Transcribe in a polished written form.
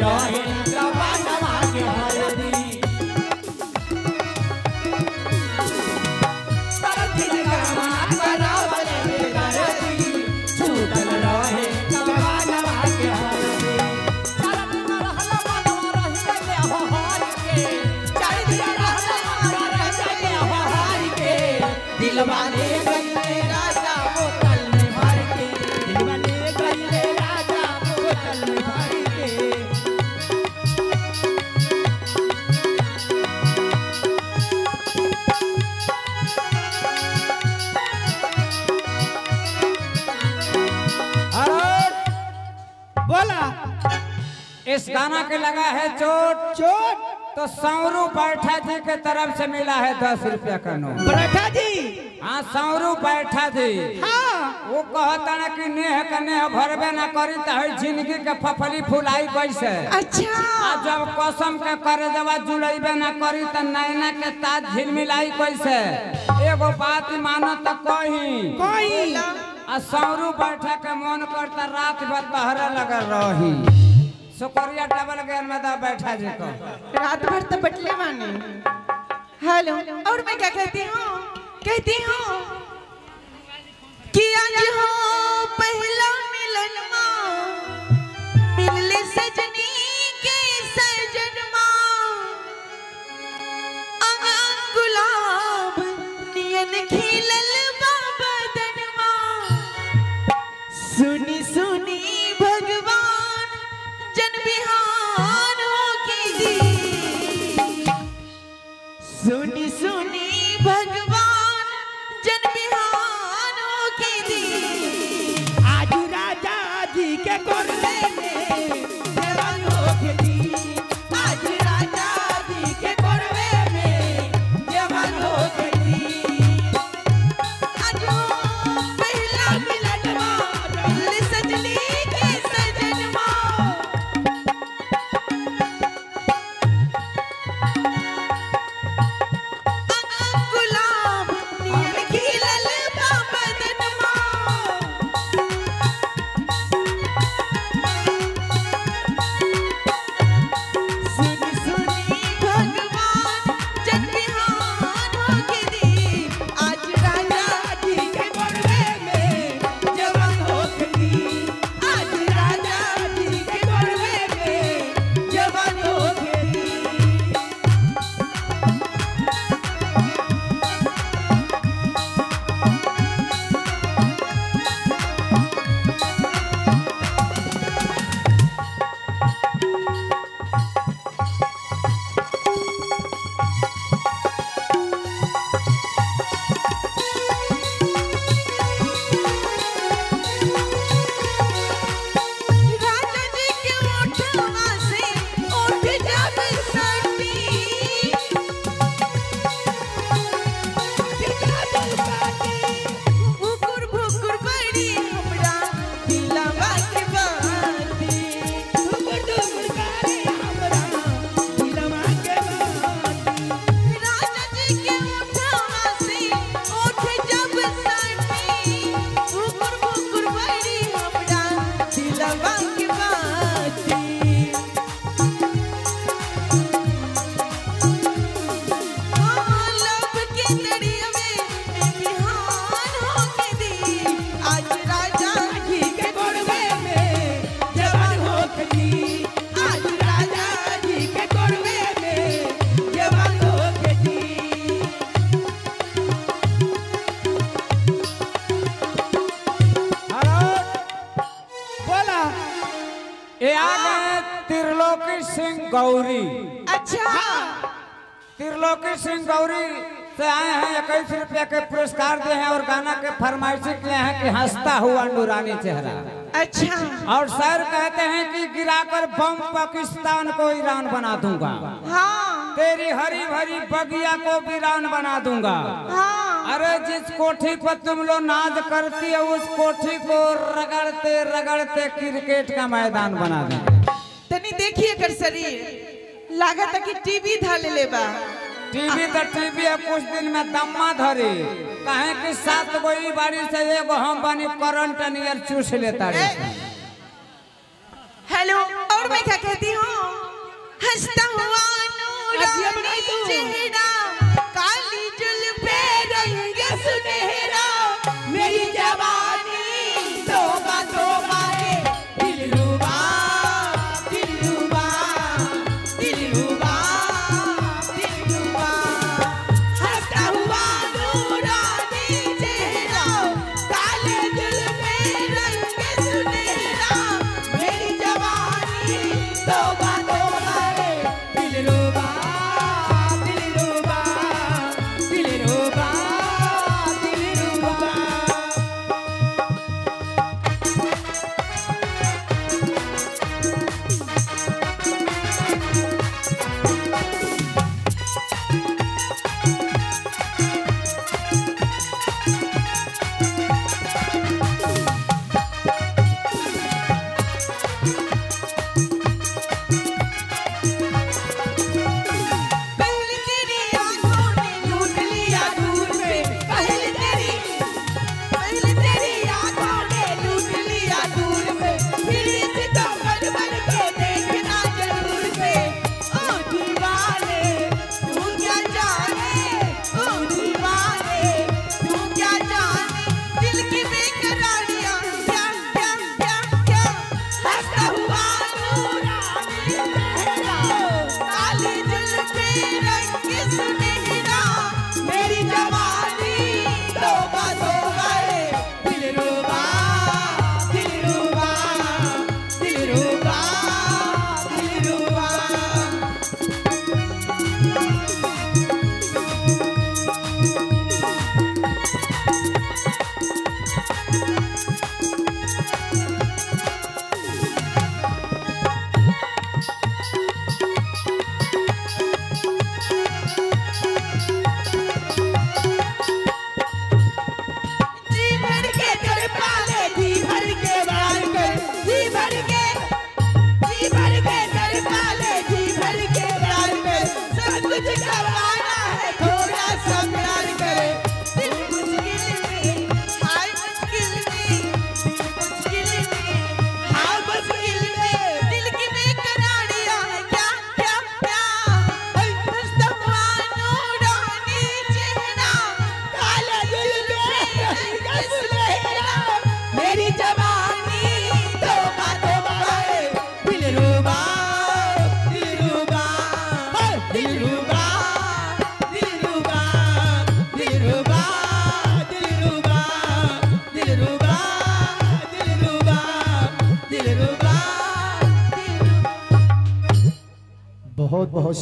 रहे जवानवा के हरदी परती गरमा करावल बेदर्दी छूटल रहे जवानवा के हरदी चरत रहल मनवा रह गए हो हार के चार दिन रहल मनवा रह गए हो हार के दिलवा ले गए राजा बोतल में भर के दिलवा ले गए राजा बोतल में भर के बोला इस गाना के लगा है चोट चोट तो सौरू बैठा जी के तरफ से मिला है 10 रुपया का नोट। बैठा जी हाँ सौरू बैठा जी हाँ वो कहता ना कि नेह के नेह भरबे ना करी तो जिंदगी के फफली फुलाई कैसे। अच्छा आ जब कसम के करे जब जुड़ेबे ना करी तो नैना के ताज झिलमिलाई कैसे। एगो बात मानो तो कही कोई आ सौरू बैठा के मन करता रात भर बहरा लगल रही सुकरिया डबल गेर में दा बैठा जी को रात भर तो बटले माने। हेलो और मैं क्या कहती हूँ कि आज हो पहला मिलन माँ मिलले सजनी के सजन माँ अंग गुलाब नियन खिलल बदन माँ सुनी सुनी भगवान जन बिहान हो के दी सुनी सुनी भगवान जन बिहान हो के दी आज राजा जी के कोरले में जवान हो के दी आज राजा जी के कोरले में जवान हो के दी आज हो पहला मिलन माँ मिलले सजनी के सजन माँ गुलाब नियन खिलल बदन माँ सुनी सुनी भगवान जन बिहान हो के दी आज राजा जी के कोरले में जवान हो के दी आज राजा जी के कोरले में जवान हो के दी राजा जी के ओठवा से ओठ जब सटी भुकुर भुकुर बड़ी हमरा दिलवा के बाती डुमुर डुमुर करे हमरा दिलवा के बाती राजा जी के ओठवा से ओठ जब सटी भुकुर भुकुर बड़ी हमरा दिलवा के बाती लब के दरिया में बिहान हो के दी आज राजा जी के कोरले में जवान हो के दी आज राजा जी के कोरले में जवान हो के दी बोला ये आ गए त्रिलोकी सिंह गौरी। अच्छा त्रिलोकी सिंह गौरी से आए हैं 21 रुपया के पुरस्कार दिए हैं और गाना के फरमाइशी किए हैं कि हंसता हुआ नूरानी चेहरा। अच्छा और सर कहते हैं कि गिराकर बम पाकिस्तान को ईरान बना दूंगा हाँ तेरी हरी भरी बगिया को वीरान बना दूंगा। हाँ अरे जिस कोठी पर तुम लोग नाज करती है उस कोठी को रगड़ते रगड़ते क्रिकेट का मैदान बना देंगे। तनी देखिए कर शरीर लागत है कि टीवी धाले ले बा टीवी तो टीवी है कुछ दिन में दम्मा धरी कहे कि 7 गो ई बारी से एगो हम बनी करंट नियर चूस लेता रे। हेलो और मैं क्या कहती हूँ, हंसता हुआ नूरानी चेहरा, काली जुल्फे रंग सुनहरा, मेरी जवानी तौबा तौबा रे, दिलरुबा दिलरुबा दिलरुबा दिलरुबा। हंसता हुआ नूरानी चेहरा, काले जुल्फे रंग सुनहरा, मेरी जवानी तौबा तौबा रे, दिलरुबा दिलरुबा दिलरुबा दिलरुबा। पहले तेरी आंखों ने लूट लिया दूर पे, पहले तेरी आंखों ने लूट लिया दूर पे, फिर इसे तो बन बन के देखना जरूर पे। ओ दीवाने तू क्या जाने, ओ दीवाने तू क्या जाने, दिल की बेकरारियां क्या क्या क्या क्या। हंसता हुआ नूरानी चेहरा, काली जुल्फे रंग सुनहरा, मेरी जवानी तौबा तौबा रे, दिलरुबा दिलरुबा दिलरुबा दिलरुबा। जी भर के तड़पा ले, जी भर के वार कर, जी भर के तड़पा ले, जी भर के वार कर, सब कुछ गवाना है, थोड़ा सा प्यार करे। दिल मुश्किल में हाय मुश्किल में, दिल मुश्किल में हाय मुश्किल में, दिल की बेकरारियां है क्या क्या क्या। हंसता हुआ नूरानी चेहरा, काला जुल्फे रंग सुनहरा, मेरी जवानी तौबा तौबा रे, दिलरुबा दिलरुबा दिलरुबा दिलरुबा दिलरुबा दिलरुबा दिलरुबा दिलरुबा दिलरुबा दिलरुबा। बहुत बहुत